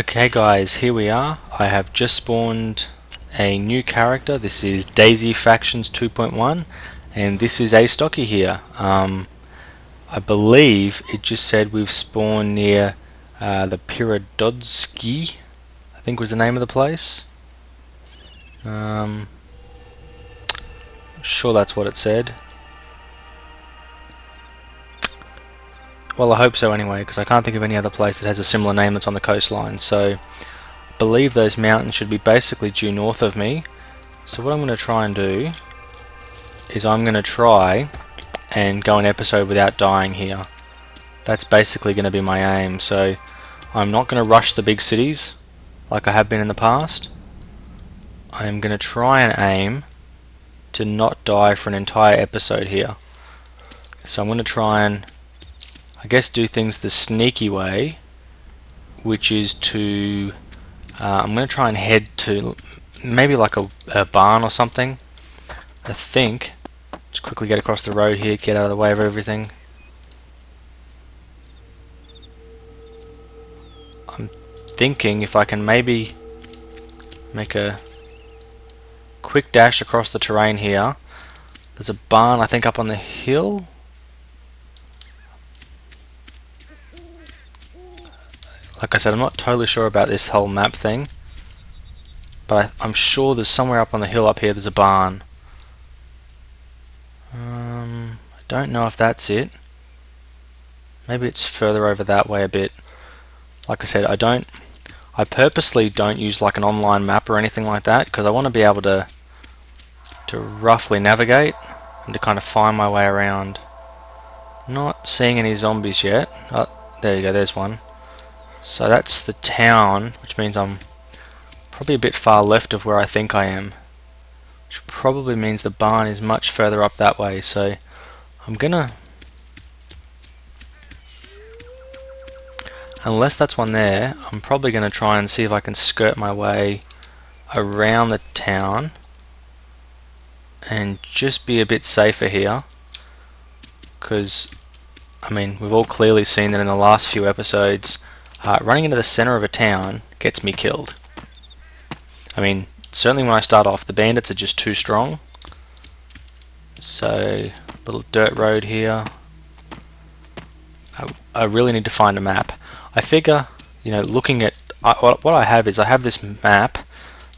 Okay guys, here we are. I have just spawned a new character. This is DayZ Factions 2.1 and this is Astocky here. I believe it just said we've spawned near the Pyradodsky, I think was the name of the place. Sure that's what it said. Well, I hope so anyway, because I can't think of any other place that has a similar name that's on the coastline. So I believe those mountains should be basically due north of me. So what I'm going to try and do is I'm going to try and go an episode without dying here. That's basically going to be my aim. So I'm not going to rush the big cities like I have been in the past. I am going to try and aim to not die for an entire episode here. So I'm going to try and, I guess, do things the sneaky way, which is to I'm going to try and head to maybe like a barn or something. I think just quickly get across the road here, get out of the way of everything. I'm thinking if I can maybe make a quick dash across the terrain here. There's a barn I think up on the hill. Like I said, I'm not totally sure about this whole map thing, but I'm sure there's somewhere up on the hill up here there's a barn. I don't know if that's it. Maybe it's further over that way a bit. Like I said, I purposely don't use like an online map or anything like that because I want to be able to roughly navigate and to kind of find my way around. Not seeing any zombies yet. Oh, there you go, there's one. So that's the town, which means I'm probably a bit far left of where I think I am. Which probably means the barn is much further up that way, so I'm gonna... Unless that's one there, I'm probably gonna try and see if I can skirt my way around the town and just be a bit safer here. Because, I mean, we've all clearly seen that in the last few episodes, running into the center of a town gets me killed. I mean, certainly when I start off, the bandits are just too strong. So, little dirt road here. I really need to find a map. I figure, you know, looking at what I have is I have this map.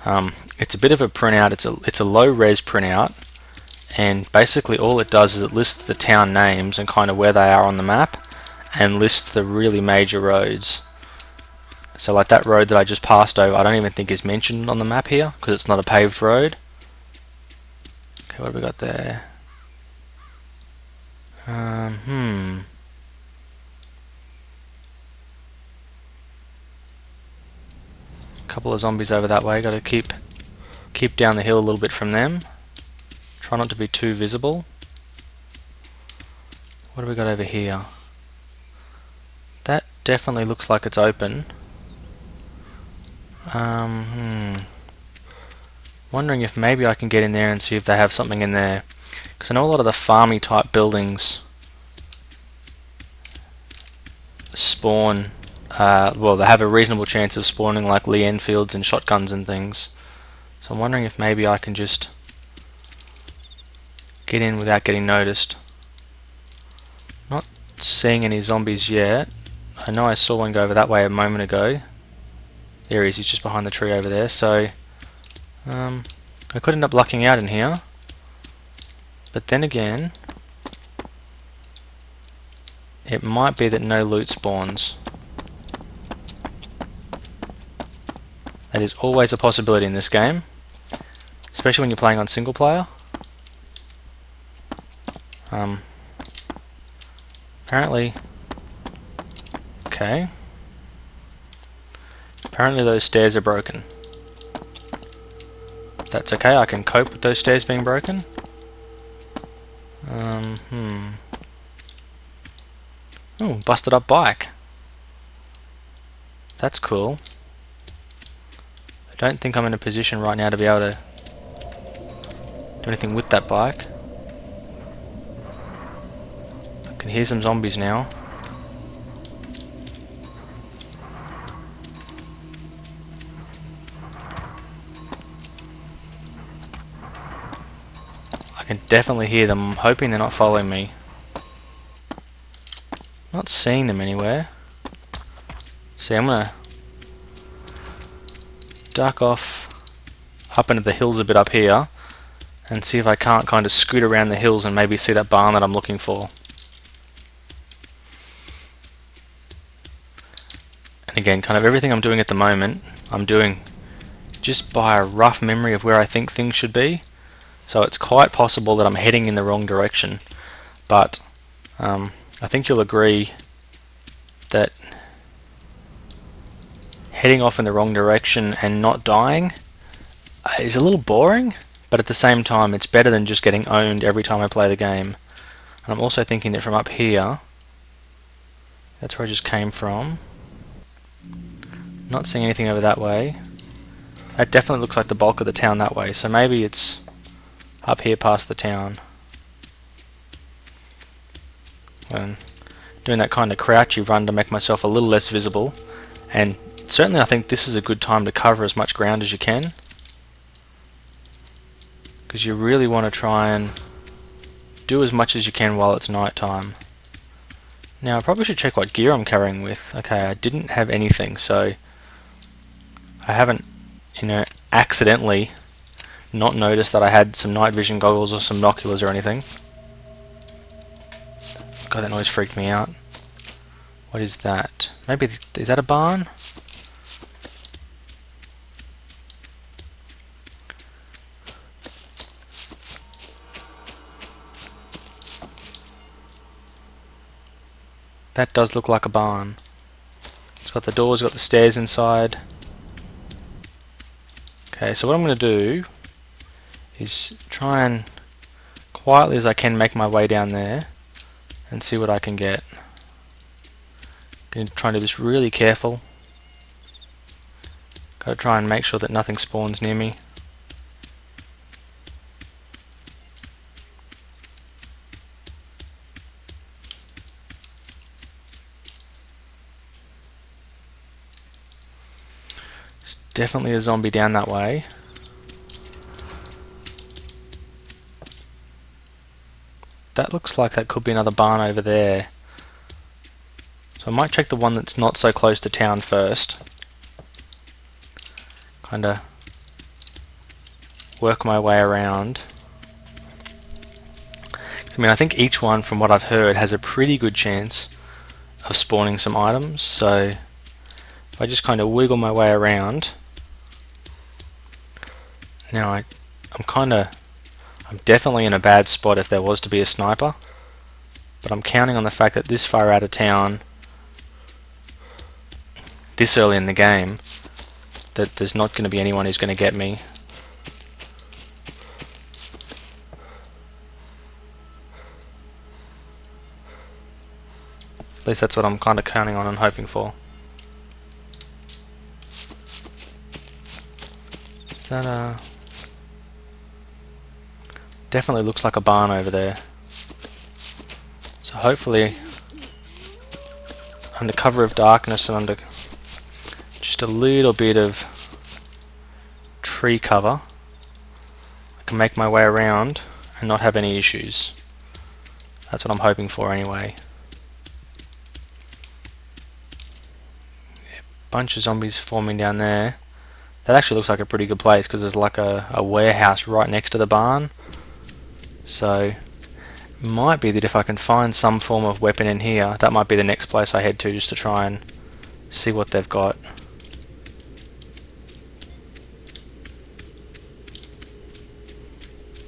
It's a bit of a printout. It's a low res printout, and basically all it does is it lists the town names and kind of where they are on the map, and lists the really major roads. So like that road that I just passed over, I don't even think is mentioned on the map here because it's not a paved road. Okay, what have we got there? Couple of zombies over that way. Got to keep down the hill a little bit from them. Try not to be too visible. What have we got over here? That definitely looks like it's open. Wondering if maybe I can get in there and see if they have something in there. Because I know a lot of the farmy type buildings spawn, well, they have a reasonable chance of spawning like Lee Enfields and shotguns and things. So I'm wondering if maybe I can just get in without getting noticed. Not seeing any zombies yet. I know I saw one go over that way a moment ago. There he is, he's just behind the tree over there. So I could end up lucking out in here. But then again, it might be that no loot spawns. That is always a possibility in this game, especially when you're playing on single player. Apparently, okay. Apparently those stairs are broken. That's okay, I can cope with those stairs being broken. Oh, busted up bike. That's cool. I don't think I'm in a position right now to be able to do anything with that bike. I can hear some zombies now. I can definitely hear them. I'm hoping they're not following me. Not seeing them anywhere. See, I'm gonna duck off up into the hills a bit up here and see if I can't kind of scoot around the hills and maybe see that barn that I'm looking for. And again, kind of everything I'm doing at the moment, I'm doing just by a rough memory of where I think things should be. So it's quite possible that I'm heading in the wrong direction, but I think you'll agree that heading off in the wrong direction and not dying is a little boring, but at the same time it's better than just getting owned every time I play the game. And I'm also thinking that from up here, that's where I just came from. Not seeing anything over that way. That definitely looks like the bulk of the town that way, so maybe it's up here past the town. And doing that kind of crouchy run to make myself a little less visible, and certainly I think this is a good time to cover as much ground as you can, because you really want to try and do as much as you can while it's night time. Now I probably should check what gear I'm carrying with. Okay, I didn't have anything, so I haven't, accidentally not noticed that I had some night vision goggles or some binoculars or anything. God, that noise freaked me out. What is that? Maybe, is that a barn? That does look like a barn. It's got the doors, got the stairs inside. Okay, so what I'm going to do is try and quietly as I can make my way down there and see what I can get. Going to try and do this really careful. Got to try and make sure that nothing spawns near me. There's definitely a zombie down that way. That looks like that could be another barn over there. So I might check the one that's not so close to town first. Kinda work my way around. I mean, I think each one, from what I've heard, has a pretty good chance of spawning some items, so if I just kind of wiggle my way around. Now I'm definitely in a bad spot if there was to be a sniper, but I'm counting on the fact that this far out of town, this early in the game, that there's not going to be anyone who's going to get me. At least that's what I'm kind of counting on and hoping for. Is that a... Definitely looks like a barn over there. So hopefully, under cover of darkness and under just a little bit of tree cover, I can make my way around and not have any issues. That's what I'm hoping for anyway. Yeah, bunch of zombies forming down there. That actually looks like a pretty good place because there's like a warehouse right next to the barn. So it might be that if I can find some form of weapon in here, that might be the next place I head to, just to try and see what they've got.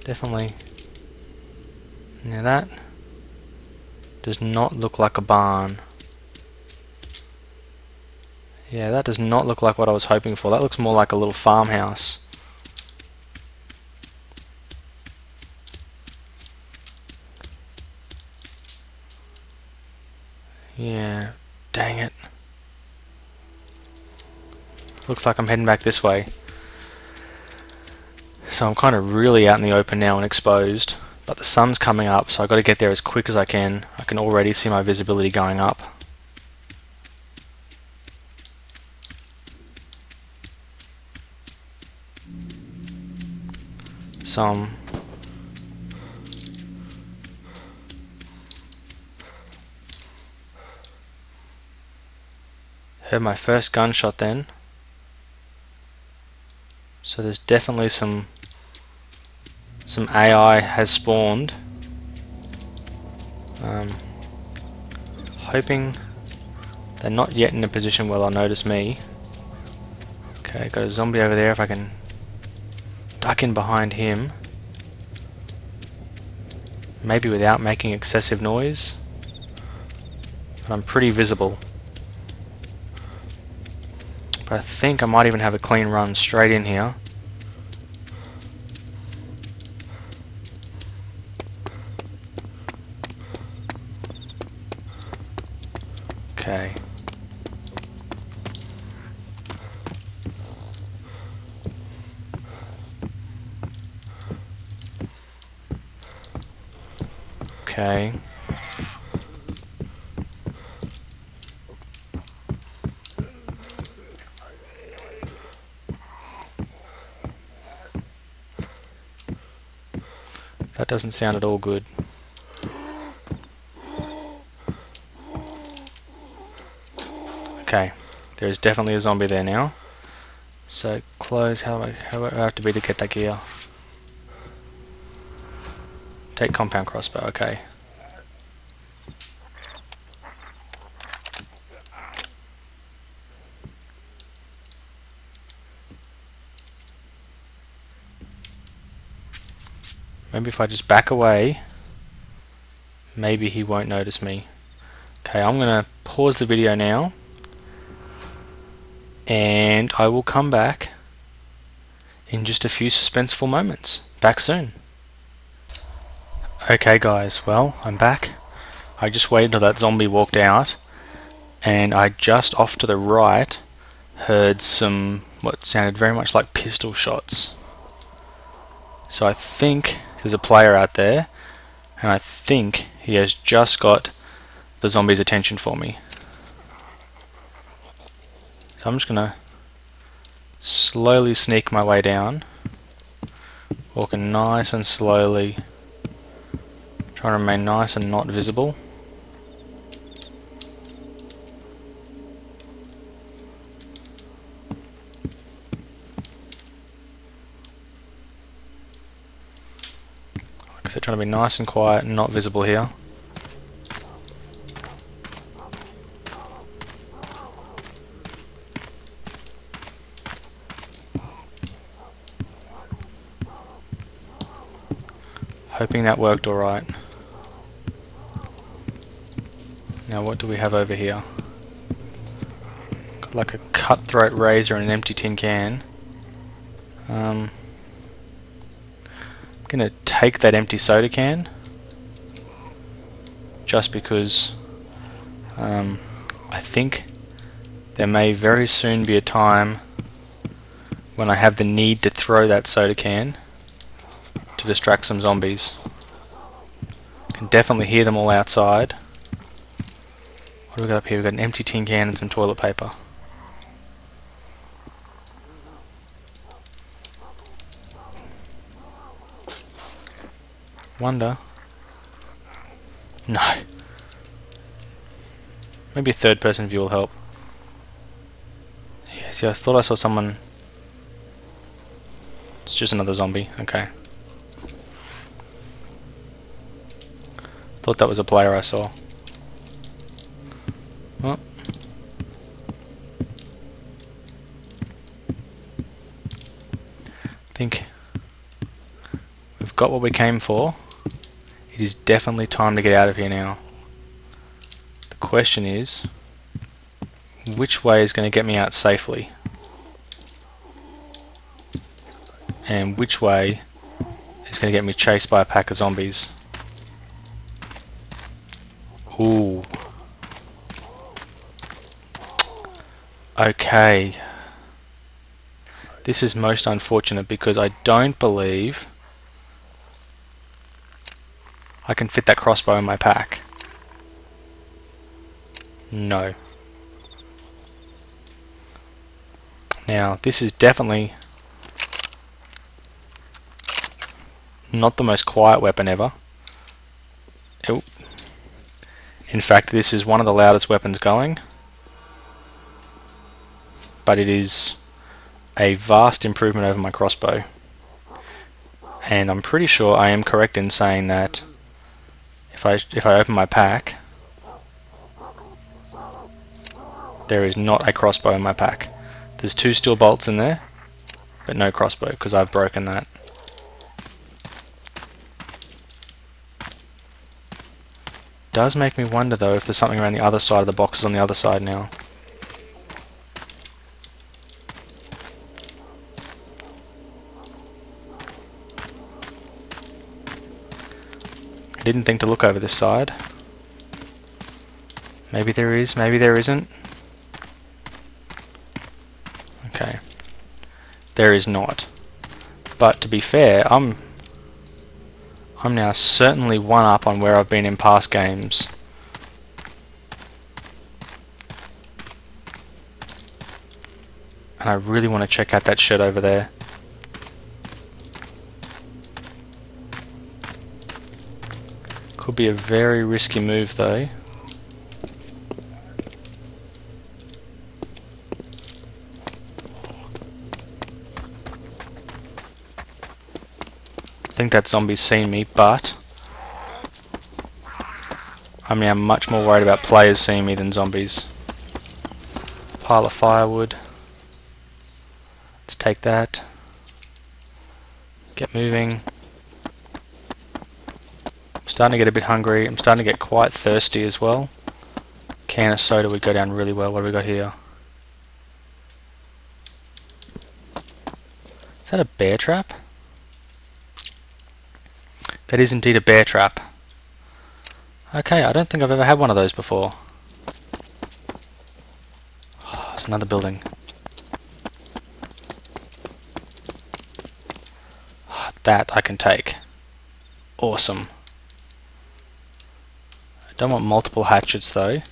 Definitely. Now that does not look like a barn. Yeah, that does not look like what I was hoping for. That looks more like a little farmhouse. Yeah, dang it. Looks like I'm heading back this way. So I'm kind of really out in the open now and exposed, but the sun's coming up, so I've got to get there as quick as I can. I can already see my visibility going up. So I'm Heard my first gunshot then. So there's definitely some AI has spawned. Hoping they're not yet in a position where they'll notice me. Okay, got a zombie over there if I can duck in behind him. Maybe without making excessive noise. But I'm pretty visible. But I think I might even have a clean run straight in here. Okay. Okay. That doesn't sound at all good. Okay, there is definitely a zombie there now. So close, how do I have to be to get that gear? Take compound crossbow, okay. Maybe if I just back away, maybe he won't notice me. Okay, I'm gonna pause the video now, and I will come back in just a few suspenseful moments. Back soon. Okay guys, well, I'm back. I just waited until that zombie walked out, and I just off to the right heard some what sounded very much like pistol shots. So I think there's a player out there, and I think he has just got the zombie's attention for me. So I'm just gonna slowly sneak my way down, walking nice and slowly, trying to remain nice and not visible. Like I said, trying to be nice and quiet and not visible here. Hoping that worked alright. Now what do we have over here? Got like a cutthroat razor and an empty tin can. I'm gonna take that empty soda can just because I think there may very soon be a time when I have the need to throw that soda can to distract some zombies. Can definitely hear them all outside. What do we got up here? We've got an empty tin can and some toilet paper. Wonder. No. Maybe a third person view will help. Yes, yeah, I thought I saw someone. It's just another zombie, okay. Thought that was a player I saw. Oh. I think we've got what we came for. It is definitely time to get out of here now. The question is, which way is going to get me out safely? And which way is going to get me chased by a pack of zombies? Ooh. Okay. This is most unfortunate because I don't believe I can fit that crossbow in my pack. No. Now, this is definitely not the most quiet weapon ever. Oop. In fact, this is one of the loudest weapons going. but it is a vast improvement over my crossbow. And I'm pretty sure I am correct in saying that if I open my pack, there is not a crossbow in my pack. There's 2 steel bolts in there, but no crossbow because I've broken that. Does make me wonder though if there's something around the other side of the boxes on the other side now. I didn't think to look over this side. Maybe there is, maybe there isn't. Okay. There is not. But to be fair, I'm now certainly one up on where I've been in past games. And I really want to check out that shed over there. Could be a very risky move though. I think that zombie's seen me, but I'm now much more worried about players seeing me than zombies. Pile of firewood. Let's take that. Get moving. I'm starting to get a bit hungry. I'm starting to get quite thirsty as well. Can of soda would go down really well. What do we got here? Is that a bear trap? That is indeed a bear trap. Okay, I don't think I've ever had one of those before. Oh, there's another building. Oh, that I can take. Awesome. I don't want multiple hatchets though,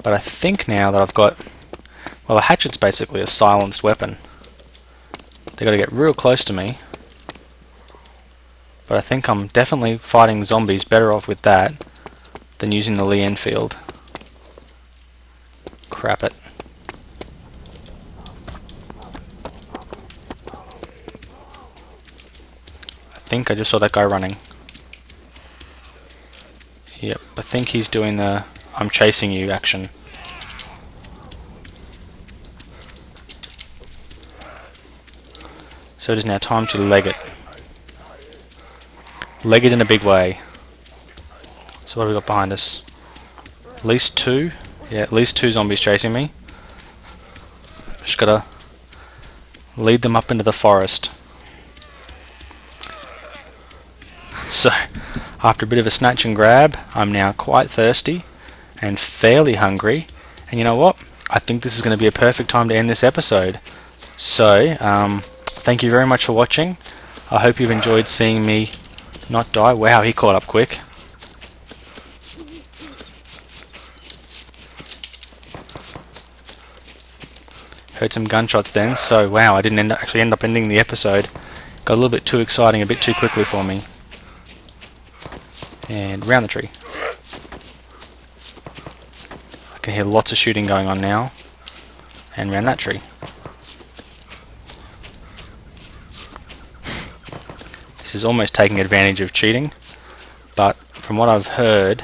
but I think now that I've got... Well, a hatchet's basically a silenced weapon. They've got to get real close to me. But I think I'm definitely fighting zombies better off with that than using the Lee Enfield. Crap it. I think I just saw that guy running. Yep, I think he's doing the I'm chasing you action. So it is now time to leg it. Leg it in a big way. So what have we got behind us? At least 2. Yeah, at least 2 zombies chasing me. Just gotta lead them up into the forest. So, after a bit of a snatch and grab, I'm now quite thirsty and fairly hungry. And you know what? I think this is going to be a perfect time to end this episode. So, thank you very much for watching. I hope you've enjoyed seeing me not die. Wow, he caught up quick. Heard some gunshots then, so wow, I didn't actually end up ending the episode. Got a little bit too exciting, a bit too quickly for me. And round the tree. I can hear lots of shooting going on now. And round that tree. This is almost taking advantage of cheating, but from what I've heard,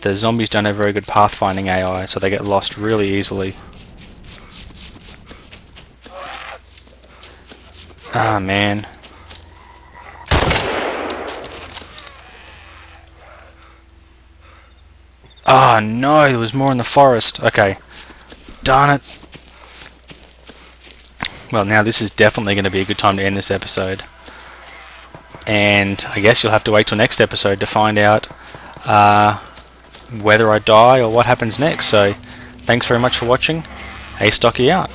the zombies don't have very good pathfinding AI, so they get lost really easily. Ah, man. Ah, no, there was more in the forest. Okay. Darn it. Well, now this is definitely going to be a good time to end this episode. And I guess you'll have to wait till next episode to find out whether I die or what happens next. So, thanks very much for watching. Astocky out.